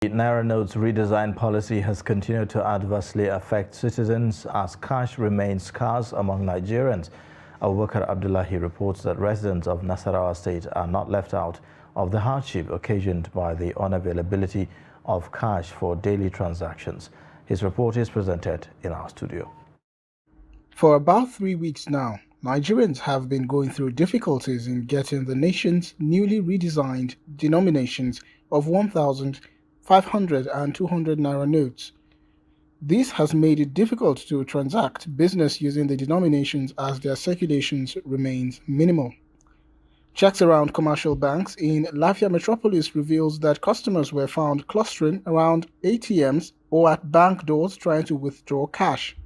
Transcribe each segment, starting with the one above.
The NAIRA notes redesign policy has continued to adversely affect citizens as cash remains scarce among Nigerians. Abubakar Abdullahi reports that residents of Nasarawa State are not left out of the hardship occasioned by the unavailability of cash for daily transactions. His report is presented in our studio. For about 3 weeks now, Nigerians have been going through difficulties in getting the nation's newly redesigned denominations of 1,000, 500 and 200 naira notes. This has made it difficult to transact business using the denominations as their circulations remains minimal. Checks around commercial banks in Lafia Metropolis reveals that customers were found clustering around ATMs or at bank doors trying to withdraw cash.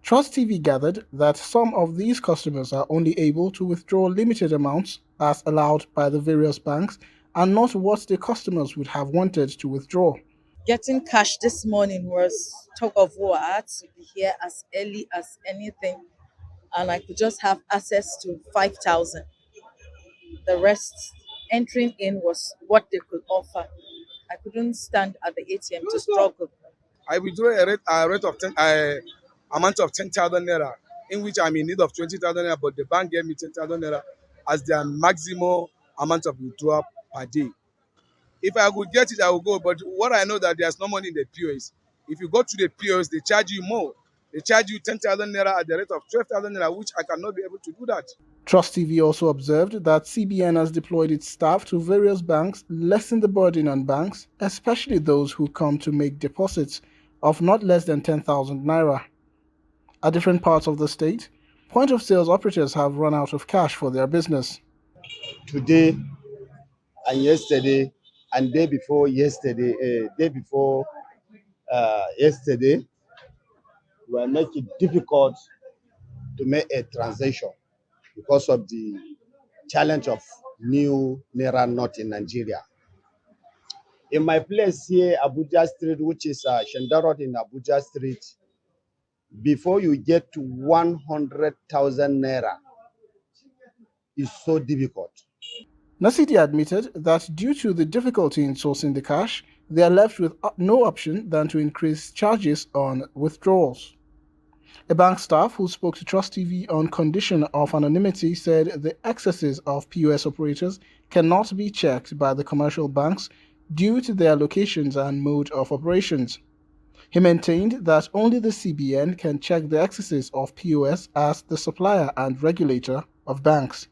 Trust TV gathered that some of these customers are only able to withdraw limited amounts as allowed by the various banks and not what the customers would have wanted to withdraw. Getting cash this morning was talk of war. I had to be here as early as anything, and I could just have access to 5,000. The rest entering in was what they could offer. I couldn't stand at the ATM to struggle. I withdraw a rate of amount of 10,000 naira, in which I'm in need of 20,000 naira, but the bank gave me 10,000 naira as their maximum amount of withdrawal per day. If I could get it, I will go. But what I know that there's no money in the POS. If you go to the POS, they charge you more. They charge you 10,000 naira at the rate of 12,000 naira, which I cannot be able to do that. Trust TV also observed that CBN has deployed its staff to various banks, lessen the burden on banks, especially those who come to make deposits of not less than 10,000 naira. At different parts of the state, point-of-sales operators have run out of cash for their business. Today and yesterday and day before yesterday, will make it difficult to make a transaction because of the challenge of new NAIRA note in Nigeria. In my place here, Abuja Street, which is Shandarot in Abuja Street, before you get to 100,000 naira, is so difficult. Nasidi admitted that due to the difficulty in sourcing the cash, they are left with no option than to increase charges on withdrawals. A bank staff who spoke to Trust TV on condition of anonymity said the excesses of POS operators cannot be checked by the commercial banks due to their locations and mode of operations. He maintained that only the CBN can check the excesses of POS as the supplier and regulator of banks.